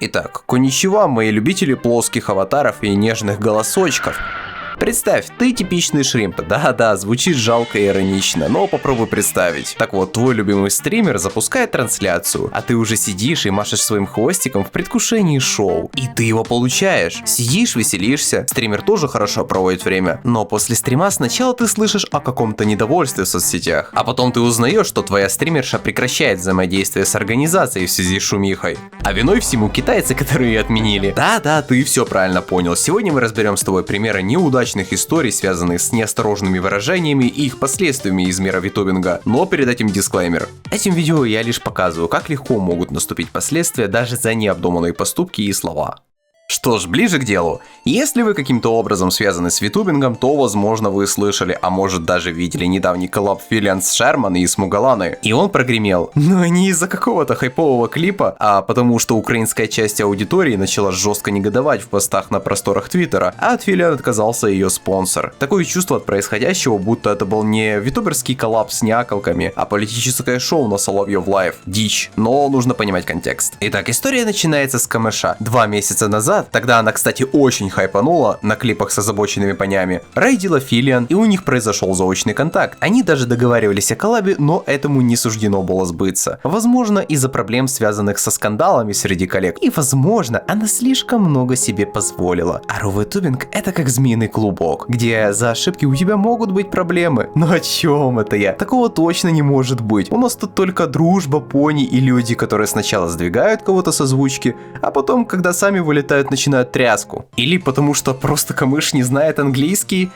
Итак, конничева, мои любители плоских аватаров и нежных голосочков. Представь, ты типичный шримп. Да-да, звучит жалко и иронично, но попробуй представить. Так вот, твой любимый стример запускает трансляцию, а ты уже сидишь и машешь своим хвостиком в предвкушении шоу. И ты его получаешь. Сидишь, веселишься, стример тоже хорошо проводит время. Но после стрима сначала ты слышишь о каком-то недовольстве в соцсетях, а потом ты узнаешь, что твоя стримерша прекращает взаимодействие с организацией в связи с шумихой. А виной всему китайцы, которые ее отменили. Да-да, ты все правильно понял. Сегодня мы разберем с тобой примеры неудачных историй, связанных с неосторожными выражениями и их последствиями из мира витубинга. Но перед этим дисклеймер. Этим видео я лишь показываю, как легко могут наступить последствия даже за необдуманные поступки и слова. Что ж, ближе к делу. Если вы каким-то образом связаны с витубингом, то, возможно, вы слышали, а может даже видели недавний коллаб Филиан с Шерман и Смугаланы. И он прогремел. Но не из-за какого-то хайпового клипа, а потому что украинская часть аудитории начала жестко негодовать в постах на просторах Твиттера, а от Филиан отказался ее спонсор. Такое чувство от происходящего, будто это был не витуберский коллаб с няколками, а политическое шоу на Соловьев Лайв. Дичь. Но нужно понимать контекст. Итак, история начинается с камыша. 2 месяца назад, тогда она, кстати, очень хайпанула на клипах с озабоченными понями, рейдила Филиан, и у них произошел заочный контакт. Они даже договаривались о коллабе, но этому не суждено было сбыться. Возможно, из-за проблем, связанных со скандалами среди коллег. И возможно, она слишком много себе позволила. А рувитубинг — это как змеиный клубок, где за ошибки у тебя могут быть проблемы. Но о чем это я? Такого точно не может быть. У нас тут только дружба, пони и люди, которые сначала сдвигают кого-то с озвучки, а потом, когда сами вылетают, начинают тряску. Или потому что просто камыш не знает английский.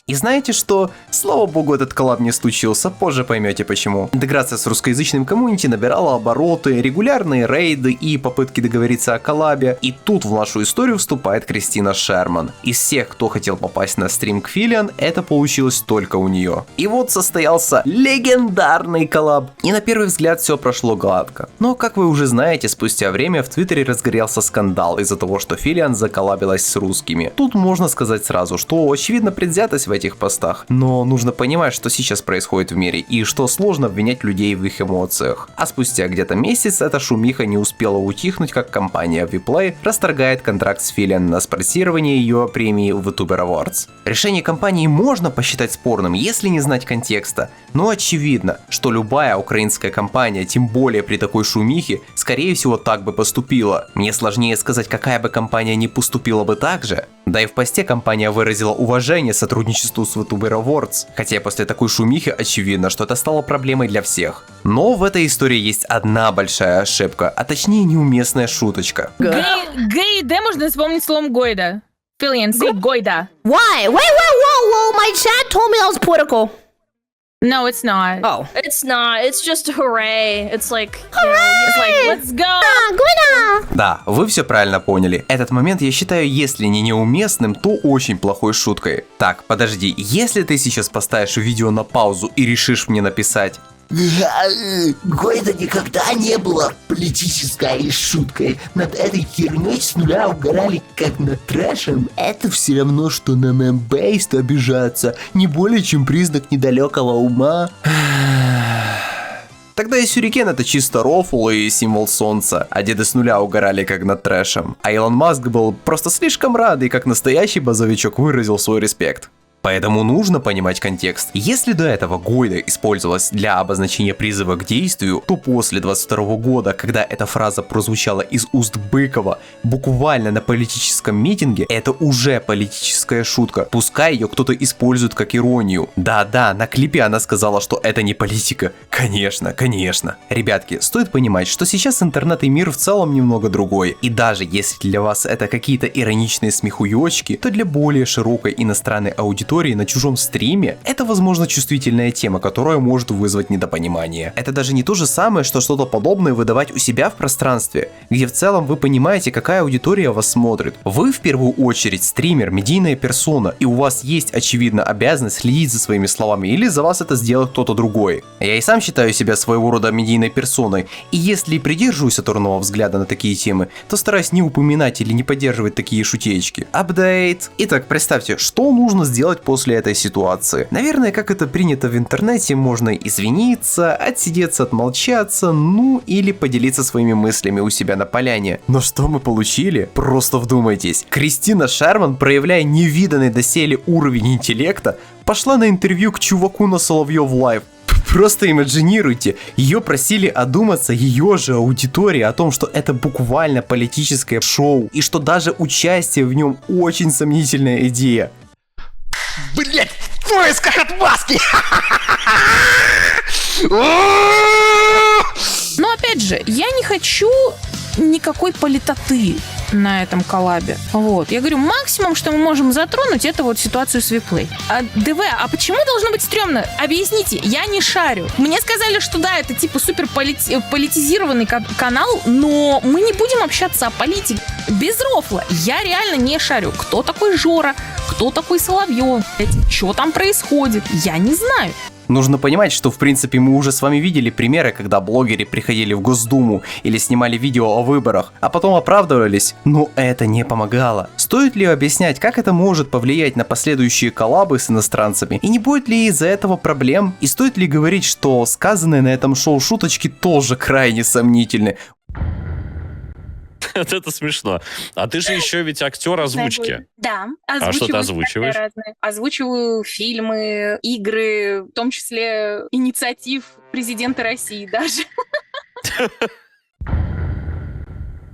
И знаете что? Слава богу, этот коллаб не случился, позже поймете почему. Интеграция с русскоязычным комьюнити набирала обороты, регулярные рейды и попытки договориться о коллабе. И тут в нашу историю вступает Кристина Шерман. Из всех, кто хотел попасть на стрим к Филиан, это получилось только у нее. И вот состоялся легендарный коллаб. И на первый взгляд все прошло гладко. Но, как вы уже знаете, спустя время в Твиттере разгорелся скандал из-за того, что Филиан заколлабилась с русскими. Тут можно сказать сразу, что очевидно предвзятость в этих постах, но нужно понимать, что сейчас происходит в мире и что сложно обвинять людей в их эмоциях. А спустя где-то месяц эта шумиха не успела утихнуть, как компания Vplay расторгает контракт с Филиан на спонсирование ее премии VTuber Awards. Решение компании можно посчитать спорным, если не знать контекста, но очевидно, что любая украинская компания, тем более при такой шумихе, скорее всего так бы поступила. Мне сложнее сказать, какая бы компания не поступила бы так же. Да и в посте компания выразила уважение сотрудничеству с VTuber Awards, хотя после такой шумихи очевидно, что это стало проблемой для всех. Но в этой истории есть одна большая ошибка, а точнее неуместная шуточка. Гейде можно вспомнить словом Гойда. Филиан, say Гойда. Why? Whoa! My chat told me that was political. No, it's not. Oh. It's not. It's just hooray. It's like, It's like, let's go. Да, вы все правильно поняли. Этот момент я считаю, если не неуместным, то очень плохой шуткой. Так, подожди, если ты сейчас поставишь видео на паузу и решишь мне написать: Гойда никогда не была политической шуткой. Над этой херней с нуля угорали как над трэшем. Это все равно, что на мембейст обижаться. Не более чем признак недалекого ума. Тогда и Сюрикен — это чисто рофл и символ солнца, а деды с нуля угорали как над трэшем. А Илон Маск был просто слишком рад и как настоящий базовичок выразил свой респект. Поэтому нужно понимать контекст. Если до этого Гойда использовалась для обозначения призыва к действию, то после 22 года, когда эта фраза прозвучала из уст Быкова буквально на политическом митинге, это уже политическая шутка. Пускай ее кто-то использует как иронию. Да-да, на клипе она сказала, что это не политика. Конечно. Ребятки, стоит понимать, что сейчас интернет и мир в целом немного другой. И даже если для вас это какие-то ироничные смехуёчки, то для более широкой иностранной аудитории на чужом стриме это, возможно, чувствительная тема, которая может вызвать недопонимание. Это даже не то же самое, что что-то подобное выдавать у себя в пространстве, где в целом вы понимаете, какая аудитория вас смотрит. Вы в первую очередь стример, медийная персона, и у вас есть, очевидно, обязанность следить за своими словами, или за вас это сделает кто-то другой. Я и сам считаю себя своего рода медийной персоной, и если придерживаюсь оторванного взгляда на такие темы, то стараюсь не упоминать или не поддерживать такие шутеечки. Апдейт. Итак, представьте, что нужно сделать делать после этой ситуации? Наверное, как это принято в интернете, можно извиниться, отсидеться, отмолчаться, ну или поделиться своими мыслями у себя на поляне. Но что мы получили? Просто вдумайтесь. Кристина Шерман, проявляя невиданный доселе уровень интеллекта, пошла на интервью к чуваку на Соловьев Лайв. Просто имаджинируйте, ее просили одуматься ее же аудитории о том, что это буквально политическое шоу, и что даже участие в нем очень сомнительная идея. Блять, в поисках отмазки! Но опять же, я не хочу никакой политоты на этом коллабе. Вот. Я говорю, максимум, что мы можем затронуть, это вот ситуацию с Виплей. ДВ, а почему должно быть стрёмно? Объясните, я не шарю. Мне сказали, что да, это типа супер политизированный канал, но мы не будем общаться о политике. Без рофла. Я реально не шарю. Кто такой Жора? Кто такой Соловьев? Что там происходит? Я не знаю. Нужно понимать, что в принципе мы уже с вами видели примеры, когда блогеры приходили в Госдуму или снимали видео о выборах, а потом оправдывались, но это не помогало. Стоит ли объяснять, как это может повлиять на последующие коллабы с иностранцами? И не будет ли из-за этого проблем? И стоит ли говорить, что сказанные на этом шоу шуточки тоже крайне сомнительны? Вот это смешно. А ты же еще ведь актер озвучки. Да. А что ты озвучиваешь? Озвучиваю фильмы, игры, в том числе инициатив президента России даже.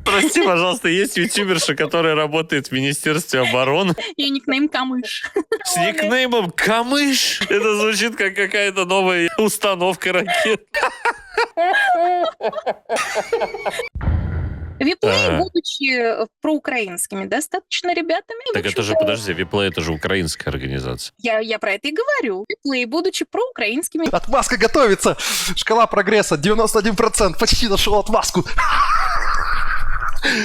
Прости, пожалуйста, есть ютуберша, которая работает в Министерстве обороны. Ее никнейм Камыш. С никнеймом Камыш? Это звучит как какая-то новая установка ракет. Виплей, будучи проукраинскими достаточно ребятами... Так это же, подожди, Виплей это же украинская организация. Я про это и говорю. Виплей, будучи проукраинскими... Отмазка готовится! Шкала прогресса 91%, почти нашел отмазку.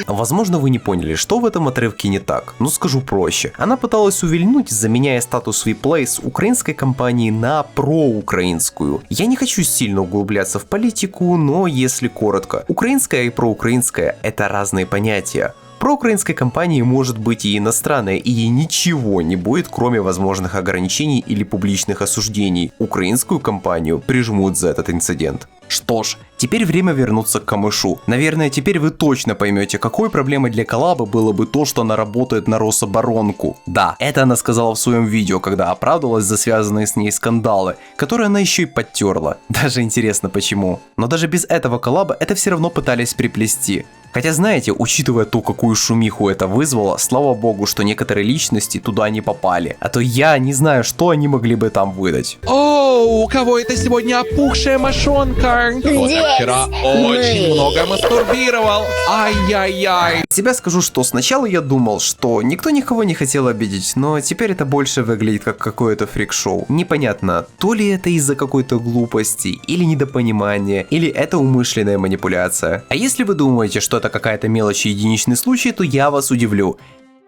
Возможно, вы не поняли, что в этом отрывке не так, но скажу проще. Она пыталась увильнуть, заменяя статус Виплей с украинской компании на проукраинскую. Я не хочу сильно углубляться в политику, но если коротко. Украинская и проукраинская – это разные понятия. Проукраинской компании может быть и иностранная, и ей ничего не будет, кроме возможных ограничений или публичных осуждений. Украинскую компанию прижмут за этот инцидент. Что ж, теперь время вернуться к Камышу. Наверное, теперь вы точно поймете, какой проблемой для коллаба было бы то, что она работает на Рособоронку. Да, это она сказала в своем видео, когда оправдывалась за связанные с ней скандалы, которые она еще и подтерла. Даже интересно почему. Но даже без этого коллаба это все равно пытались приплести. Хотя знаете, учитывая то, какую шумиху это вызвало, слава богу, что некоторые личности туда не попали. А то я не знаю, что они могли бы там выдать. О, у кого это сегодня опухшая мошонка? Кто-то вчера очень много мастурбировал. Ай-яй-яй. Себя скажу, что сначала я думал, что никто никого не хотел обидеть, но теперь это больше выглядит как какое-то фрик-шоу. Непонятно, то ли это из-за какой-то глупости, или недопонимания, или это умышленная манипуляция. А если вы думаете, что это какая-то мелочь и единичный случай, то я вас удивлю.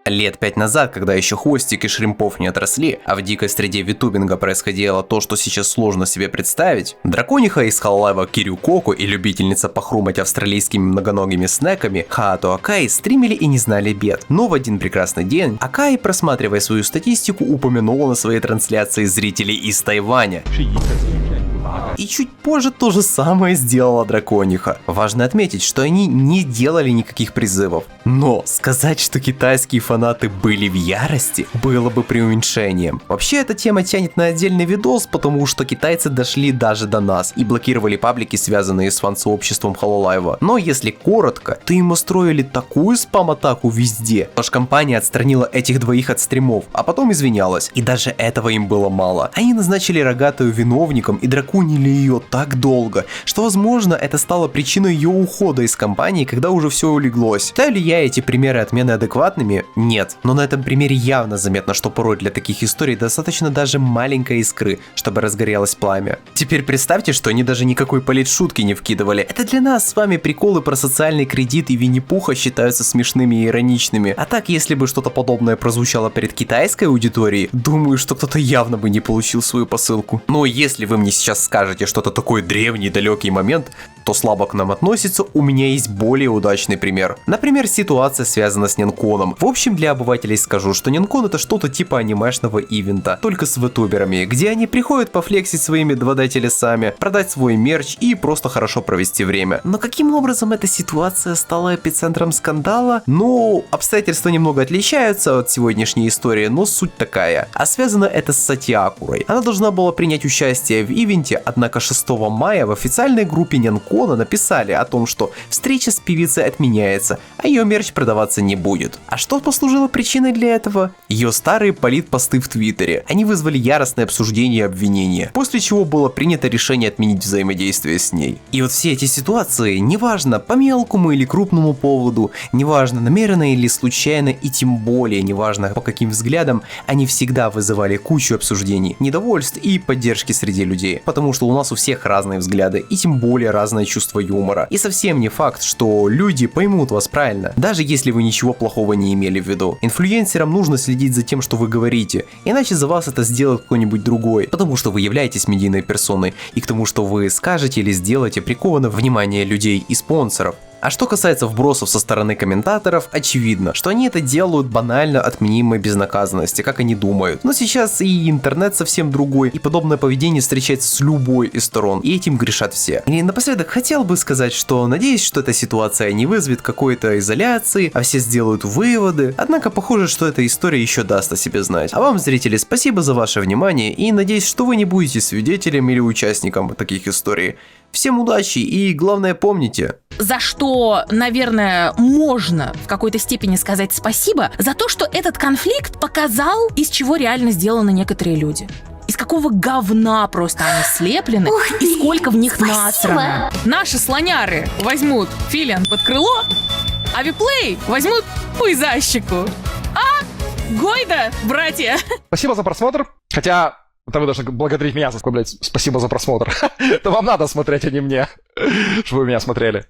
Лет 5 назад, когда еще хвостики шримпов не отросли, а в дикой среде витубинга происходило то, что сейчас сложно себе представить, дракониха из Холлайва Кирю Коко и любительница похрумать австралийскими многоногими снеками Хаато Акаи стримили и не знали бед. Но в один прекрасный день Акаи, просматривая свою статистику, упомянула на своей трансляции зрителей из Тайваня. И чуть позже то же самое сделала дракониха. Важно отметить, что они не делали никаких призывов. Но сказать, что китайские фанаты были в ярости, было бы преуменьшением. Вообще эта тема тянет на отдельный видос, потому что китайцы дошли даже до нас и блокировали паблики, связанные с фан-сообществом Hololive. Но если коротко, то им устроили такую спам-атаку везде, аж компания отстранила этих двоих от стримов, а потом извинялась. И даже этого им было мало. Они назначили рогатую виновником и драконили ее так долго, что возможно это стало причиной ее ухода из компании, когда уже все улеглось. Считаю ли я эти примеры отмены адекватными? Нет. Но на этом примере явно заметно, что порой для таких историй достаточно даже маленькой искры, чтобы разгорелось пламя. Теперь представьте, что они даже никакой политшутки не вкидывали. Это для нас с вами приколы про социальный кредит и Винни-Пуха считаются смешными и ироничными. А так, если бы что-то подобное прозвучало перед китайской аудиторией, думаю, что кто-то явно бы не получил свою посылку. Но если вы мне сейчас скажете, скажете, что это такой древний далекий момент, то слабо к нам относится, у меня есть более удачный пример. Например, ситуация связана с Нинконом. В общем, для обывателей скажу, что Нинкон это что-то типа анимешного ивента, только с витуберами, где они приходят пофлексить своими 2D-телесами, продать свой мерч и просто хорошо провести время. Но каким образом эта ситуация стала эпицентром скандала? Ну, обстоятельства немного отличаются от сегодняшней истории, но суть такая. А связано это с Сати Акурой. Она должна была принять участие в ивенте, однако 6 мая в официальной группе Нинкона написали о том, что встреча с певицей отменяется, а ее мерч продаваться не будет. А что послужило причиной для этого? Ее старые политпосты в Твиттере. Они вызвали яростное обсуждение и обвинения, после чего было принято решение отменить взаимодействие с ней. И вот все эти ситуации, неважно по мелкому или крупному поводу, неважно намеренно или случайно, и тем более неважно по каким взглядам, они всегда вызывали кучу обсуждений, недовольств и поддержки среди людей. Потому что у нас у всех разные взгляды, и тем более разное чувство юмора. И совсем не факт, что люди поймут вас правильно, даже если вы ничего плохого не имели в виду. Инфлюенсерам нужно следить за тем, что вы говорите, иначе за вас это сделает кто-нибудь другой, потому что вы являетесь медийной персоной, и к тому, что вы скажете или сделаете, приковано внимание людей и спонсоров. А что касается вбросов со стороны комментаторов, очевидно, что они это делают банально от мнимой безнаказанности, как они думают. Но сейчас и интернет совсем другой, и подобное поведение встречается с любой из сторон, и этим грешат все. И напоследок хотел бы сказать, что надеюсь, что эта ситуация не вызовет какой-то изоляции, а все сделают выводы. Однако похоже, что эта история еще даст о себе знать. А вам, зрители, спасибо за ваше внимание, и надеюсь, что вы не будете свидетелем или участником таких историй. Всем удачи и, главное, помните. За что, наверное, можно в какой-то степени сказать спасибо, за то, что этот конфликт показал, из чего реально сделаны некоторые люди. Из какого говна просто они слеплены, и сколько в них насрано. Наши слоняры возьмут филиан под крыло, а Виплей возьмут пуйзащику. А, Гойда, братья! Спасибо за просмотр. Хотя... Это вы должны благодарить меня за такое, блядь, спасибо за просмотр. Это вам надо смотреть, а не мне. Чтобы вы меня смотрели.